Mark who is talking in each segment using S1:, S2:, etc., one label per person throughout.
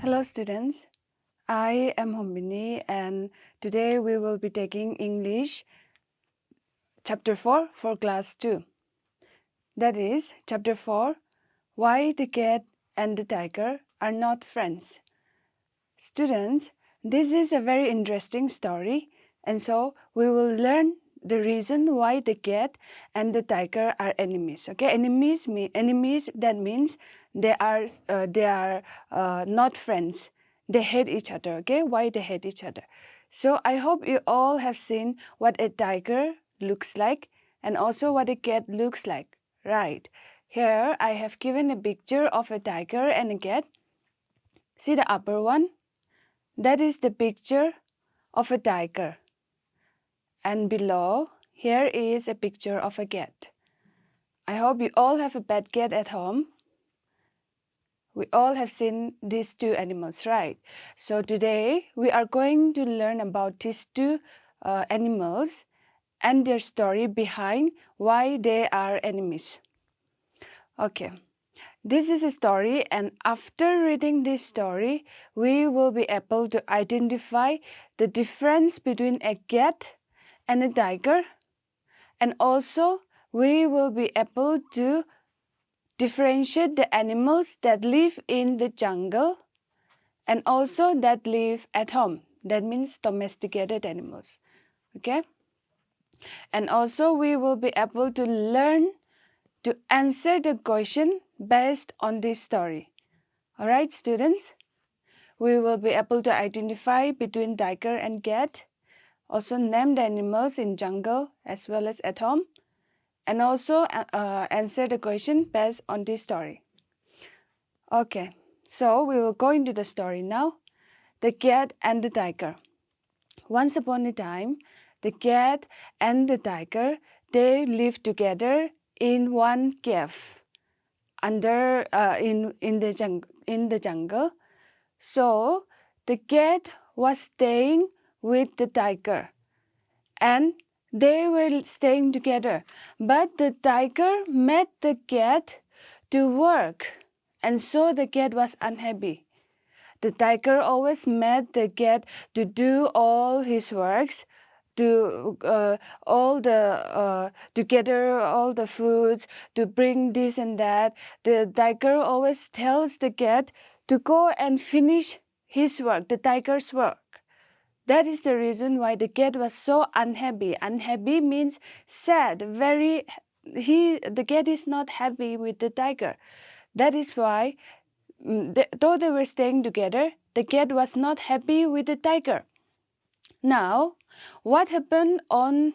S1: Hello students, I am Hombini and today we will be taking English chapter 4 for class 2. That is chapter 4, Why the Cat and the Tiger Are Not Friends. Students, this is a very interesting story and so we will learn the reason why the cat and the tiger are enemies. Okay, enemies that means they are not friends. They hate each other. Okay, why they hate each other? So I hope you all have seen what a tiger looks like and also what a cat looks like. Right. Here I have given a picture of a tiger and a cat. See the upper one? That is the picture of a tiger. And below, here is a picture of a cat. I hope you all have a pet cat at home. We all have seen these two animals, right? So today, we are going to learn about these two animals and their story behind why they are enemies. Okay. This is a story, and after reading this story, we will be able to identify the difference between a cat and a tiger, and also we will be able to differentiate the animals that live in the jungle and also that live at home. That means domesticated animals. Okay? And also we will be able to learn to answer the question based on this story. All right, students? We will be able to identify between tiger and cat, also name the animals in jungle as well as at home, and also answer the question based on this story. Okay, so we will go into the story now. The cat and the tiger. Once upon a time, the cat and the tiger, they lived together in one cave under in the jungle. So the cat was staying with the tiger and they were staying together. But the tiger made the cat to work, and so the cat was unhappy. The tiger always made the cat to do all his works, to to gather all the foods, to bring this and that. The tiger always tells the cat to go and finish his work, the tiger's work. That is the reason why the cat was so unhappy. Unhappy means sad, the cat is not happy with the tiger. That is why, though they were staying together, the cat was not happy with the tiger. Now, what happened on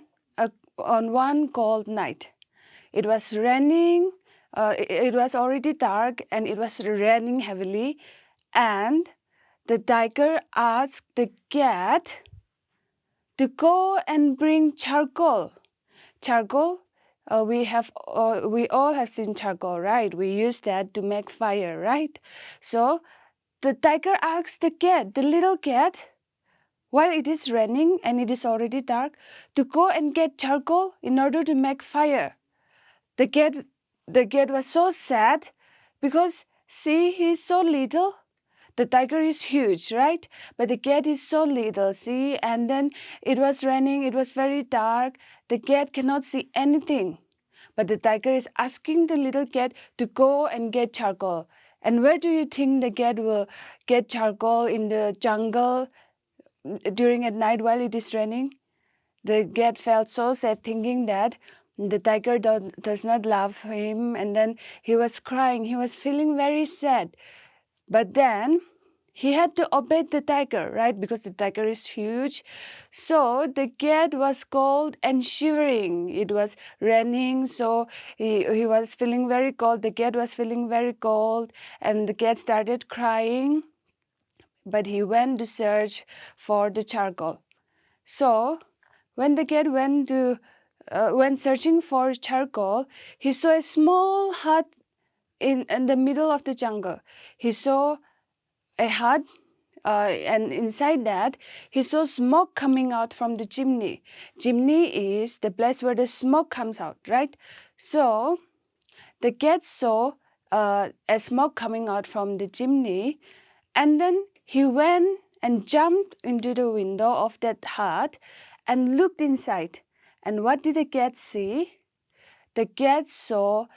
S1: one cold night? It was raining, it was already dark and it was raining heavily, and the tiger asked the cat to go and bring charcoal. Charcoal, we all have seen charcoal, right? We use that to make fire, right? So the tiger asked the cat, the little cat, while it is raining and it is already dark, to go and get charcoal in order to make fire. The cat was so sad because see, he's so little. The tiger is huge, right? But the cat is so little, see? And then it was raining, it was very dark. The cat cannot see anything. But the tiger is asking the little cat to go and get charcoal. And where do you think the cat will get charcoal? In the jungle during at night while it is raining? The cat felt so sad thinking that the tiger does not love him, and then he was crying. He was feeling very sad. But then he had to obey the tiger, right? Because the tiger is huge. So the cat was cold and shivering. It was raining, so he was feeling very cold. The cat was feeling very cold, and the cat started crying. But he went to search for the charcoal. So when the cat went searching for charcoal, he saw a small hut in the middle of the jungle. He saw a hut, and inside that, he saw smoke coming out from the chimney. Chimney is the place where the smoke comes out, right? So the cat saw a smoke coming out from the chimney, And then he went and jumped into the window of that hut and looked inside. And what did the cat see? The cat saw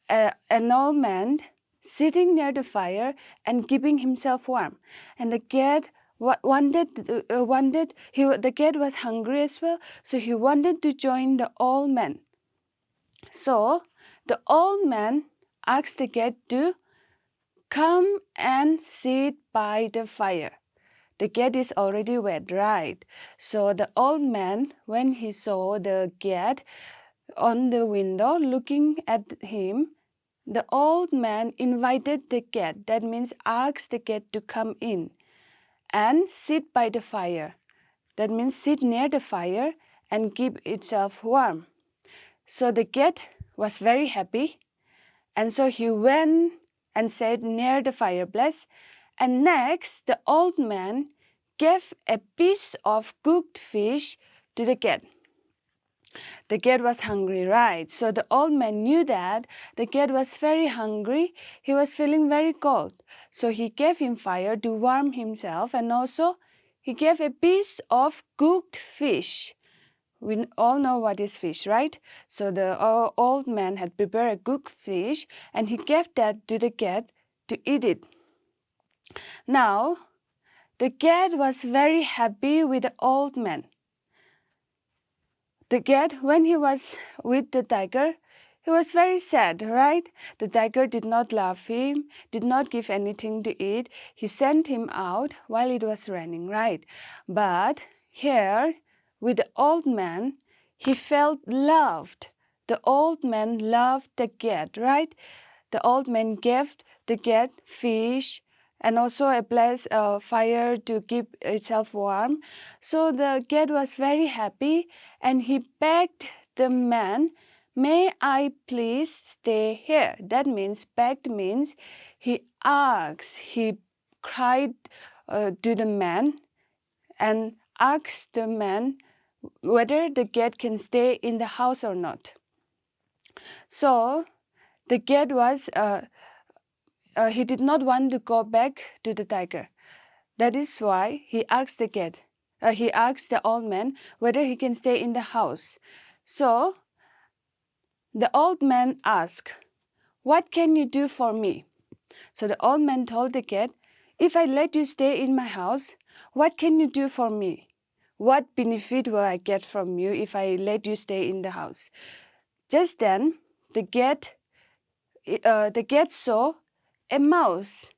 S1: an old man sitting near the fire and keeping himself warm. And the cat the cat was hungry as well, so he wanted to join the old man. So the old man asked the cat to come and sit by the fire. The cat is already wet, right? So the old man, when he saw the cat on the window looking at him, the old man invited the cat, that means asked the cat to come in and sit by the fire. That means sit near the fire and keep itself warm. So the cat was very happy, and so he went and sat near the fireplace. And next, the old man gave a piece of cooked fish to the cat. The cat was hungry, right? So the old man knew that the cat was very hungry. He was feeling very cold. So he gave him fire to warm himself, and also he gave a piece of cooked fish. We all know what is fish, right? So the old man had prepared a cooked fish, and he gave that to the cat to eat it. Now, the cat was very happy with the old man. The cat, when he was with the tiger, he was very sad, right? The tiger did not love him, did not give anything to eat. He sent him out while it was raining, right? But here, with the old man, he felt loved. The old man loved the cat, right? The old man gave the cat fish and also a place of fire to keep itself warm. So the cat was very happy, and he begged the man, "May I please stay here?" That means begged means he asked, he cried to the man and asked the man whether the cat can stay in the house or not. So the cat was he did not want to go back to the tiger. That is why he asked the cat. He asked the old man whether he can stay in the house. So the old man asked, "What can you do for me?" So the old man told the cat, "If I let you stay in my house, what can you do for me? What benefit will I get from you if I let you stay in the house?" Just then, the cat saw a mouse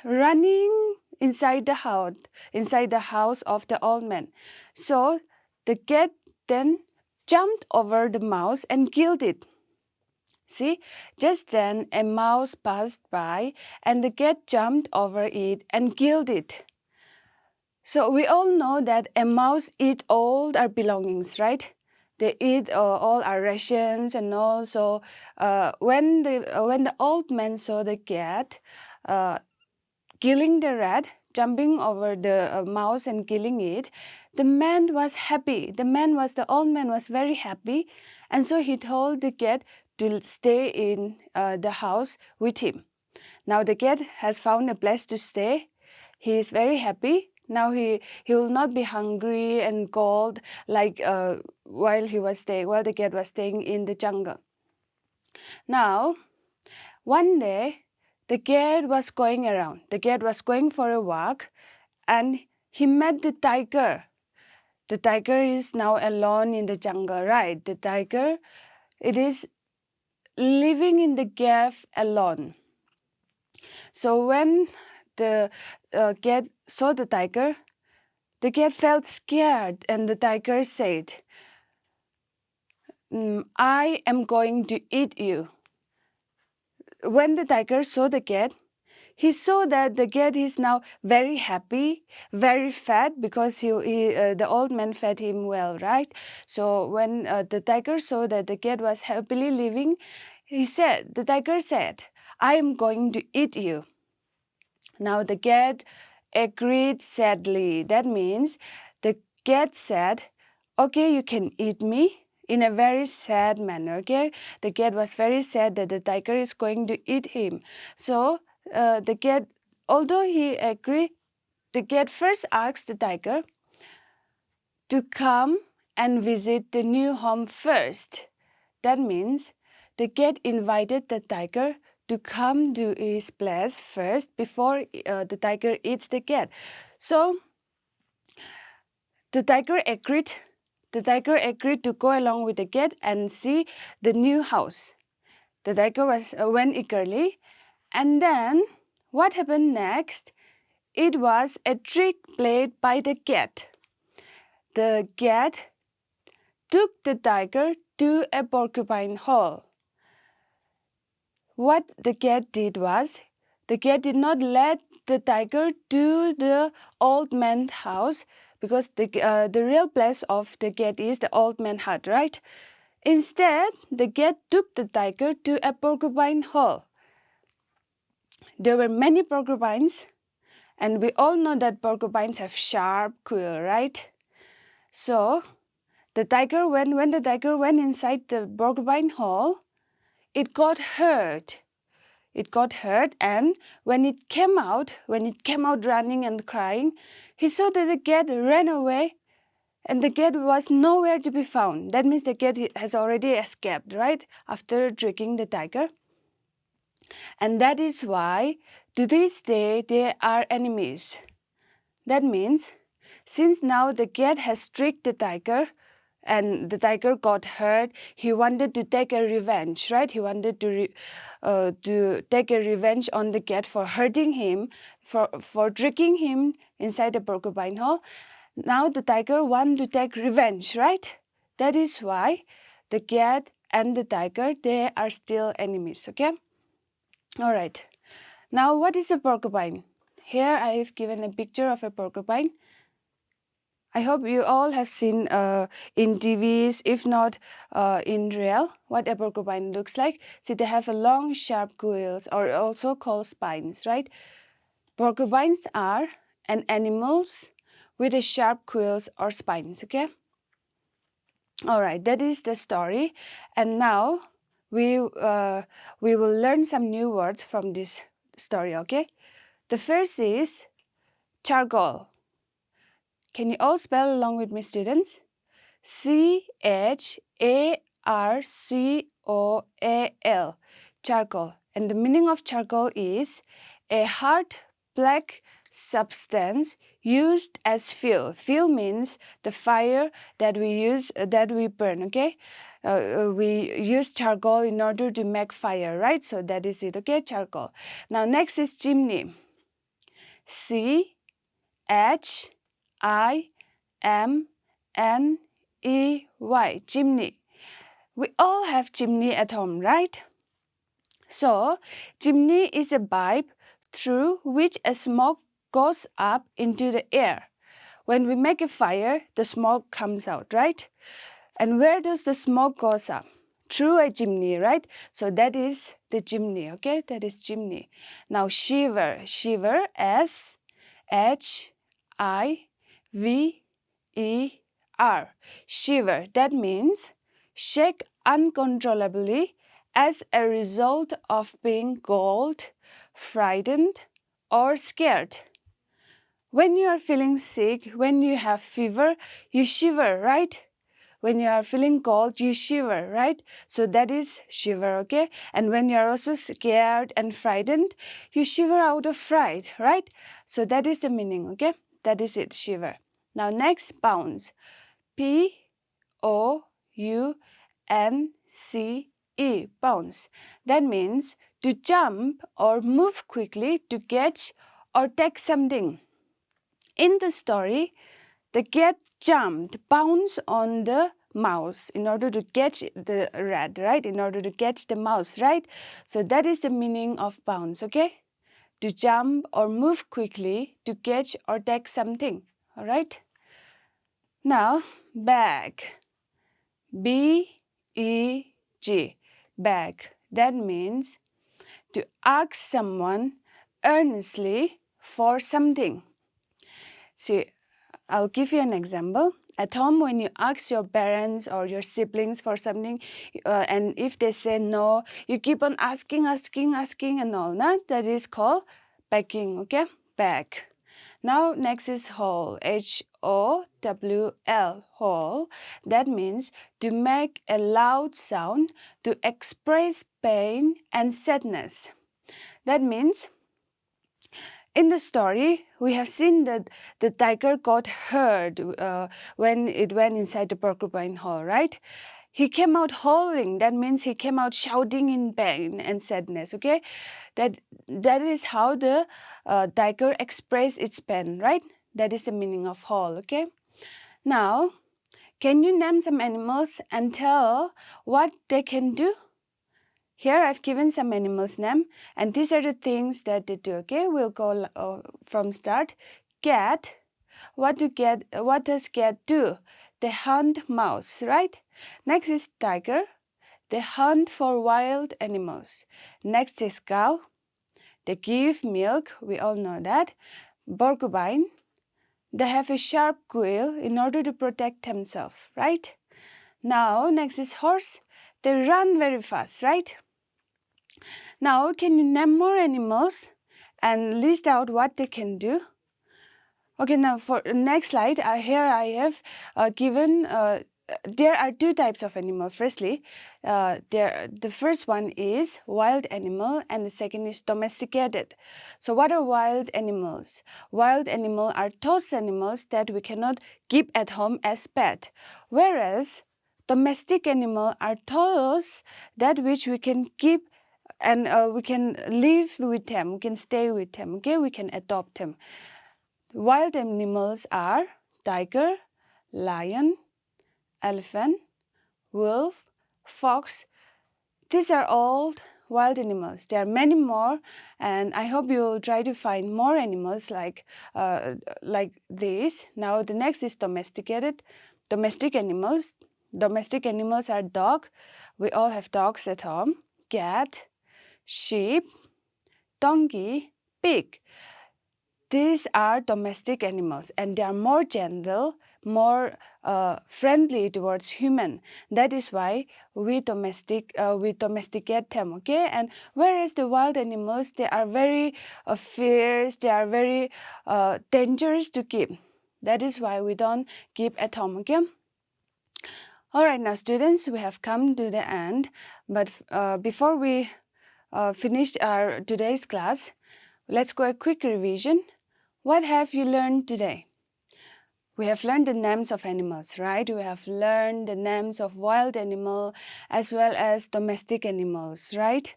S1: running inside the house of the old man. So the cat then jumped over the mouse and killed it. See, just then a mouse passed by, and the cat jumped over it and killed it. So we all know that a mouse eats all our belongings, right? They eat all our rations, and also when the old man saw the cat killing the rat, jumping over the mouse and killing it, the man was happy. The old man was very happy, and so he told the cat to stay in the house with him. Now the cat has found a place to stay. He is very happy. Now he will not be hungry and cold like while the cat was staying in the jungle. Now, one day, the cat was going around. The cat was going for a walk, and he met the tiger. The tiger is now alone in the jungle, right? The tiger, it is living in the cave alone. So when the cat saw the cat felt scared, and the tiger said, "I am going to eat you." When the tiger saw the cat, he saw that the cat is now very happy, very fat, because the old man fed him well, right? So when the tiger saw that the cat was happily living, the tiger said, "I am going to eat you." Now the cat agreed sadly. That means the cat said, "Okay, you can eat me," in a very sad manner. Okay, the cat was very sad that the tiger is going to eat him. So the cat although he agreed, the cat first asked the tiger to come and visit the new home first. That means the cat invited the tiger to come to his place first before the tiger eats the cat. So the tiger agreed. The tiger agreed to go along with the cat and see the new house. The tiger went eagerly, and then what happened next? It was a trick played by the cat. The cat took the tiger to a porcupine hole. What the cat did was, the cat did not let the tiger to the old man's house, because the real place of the cat is the old man's hut, right? Instead, the cat took the tiger to a porcupine hole. There were many porcupines, and we all know that porcupines have sharp quills, right? So the tiger, when the tiger went inside the porcupine hole, it got hurt. It got hurt, and when it came out running and crying, he saw that the cat ran away, and the cat was nowhere to be found. That means the cat has already escaped, right, after tricking the tiger. And that is why to this day they are enemies. That means since now the cat has tricked the tiger and the tiger got hurt, he wanted to take a revenge, right? He wanted to take a revenge on the cat for hurting him, for tricking him inside the porcupine hole. Now the tiger wants to take revenge, right? That is why the cat and the tiger, they are still enemies, okay? All right. Now what is a porcupine? Here I have given a picture of a porcupine. I hope you all have seen in TVs, if not in real, what a porcupine looks like. See, they have a long, sharp quills, or also called spines, right? Porcupines are animals with a sharp quills or spines, okay? All right, that is the story. And now we will learn some new words from this story, okay? The first is charcoal. Can you all spell along with me, students? C-H-A-R-C-O-A-L, charcoal. And the meaning of charcoal is a hard black substance used as fuel. Fuel means the fire that we burn, okay? We use charcoal in order to make fire, right? So that is it, okay? Charcoal. Now next is chimney. C-H-I-M-N-E-Y, chimney. We all have chimney at home, right? So, chimney is a pipe through which a smoke goes up into the air. When we make a fire, the smoke comes out, right? And where does the smoke goes up? Through a chimney, right? So that is the chimney, okay? That is chimney. Now shiver, shiver, S-H-I-V-E-R, shiver. That means shake uncontrollably as a result of being cold, frightened, or scared. When you are feeling sick, when you have fever, you shiver, right? When you are feeling cold, you shiver, right? So that is shiver, okay? And when you are also scared and frightened, you shiver out of fright, right? So that is the meaning, okay? That is it, shiver. Now next, bounce. P-O-U-N-C-E, bounce. That means to jump or move quickly to catch or take something. In the story, the cat jumped, bounced on the mouse in order to catch the rat, right? In order to catch the mouse, right? So that is the meaning of bounce, okay? To jump or move quickly to catch or take something, all right? Now, beg. B-E-G, beg. That means to ask someone earnestly for something. See, I'll give you an example. At home, when you ask your parents or your siblings for something, and if they say no, you keep on asking and all, nah? That is called packing, okay? Pack. Now next is howl, H-O-W-L, howl. That means to make a loud sound to express pain and sadness. That means in the story, we have seen that the tiger got hurt when it went inside the porcupine hole, right? He came out howling. That means he came out shouting in pain and sadness, okay? That is how the tiger expressed its pain, right? That is the meaning of howl, okay? Now, can you name some animals and tell what they can do? Here I've given some animals name, and these are the things that they do, okay? We'll go from start. Cat. What does cat do? They hunt mouse, right? Next is tiger. They hunt for wild animals. Next is cow. They give milk. We all know that. Porcupine. They have a sharp quill in order to protect themselves, right? Now, next is horse. They run very fast, right? Now, can you name more animals and list out what they can do? Okay, now for the next slide, here I have given, there are two types of animal. Firstly, the first one is wild animal and the second is domesticated. So what are wild animals? Wild animals are those animals that we cannot keep at home as pet, whereas domestic animals are those that which we can keep and we can live with them, we can stay with them, okay? We can adopt them. Wild animals are tiger, lion, elephant, wolf, fox. These are all wild animals. There are many more, and I hope you'll try to find more animals like this. Now the next is domesticated. Domestic animals. Domestic animals are dog. We all have dogs at home. Cat, sheep, donkey, pig. These are domestic animals and they are more gentle, more friendly towards human. That is why we domesticate them, okay? And whereas the wild animals, they are very fierce, they are very dangerous to keep. That is why we don't keep at home, okay? All right, now students, we have come to the end. But before we finish our today's class, let's go a quick revision. What have you learned today? We have learned the names of animals, right? We have learned the names of wild animals as well as domestic animals, right?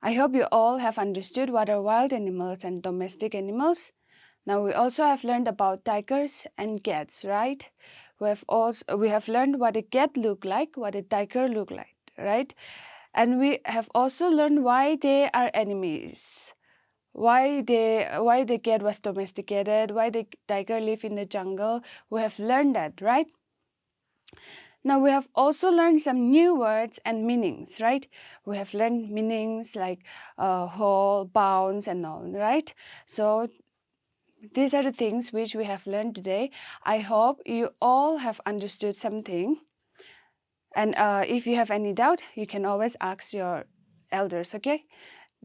S1: I hope you all have understood what are wild animals and domestic animals. Now we also have learned about tigers and cats, right? We have learned what a cat look like, what a tiger look like, right? And we have also learned why they are enemies. Why the cat was domesticated, why the tiger live in the jungle. We have learned that, right? Now we have also learned some new words and meanings, right? We have learned meanings like whole, bounce, and all, right? So these are the things which we have learned today. I hope you all have understood something. And if you have any doubt, you can always ask your elders, okay?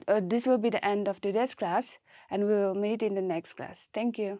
S1: This will be the end of today's class, and we will meet in the next class. Thank you.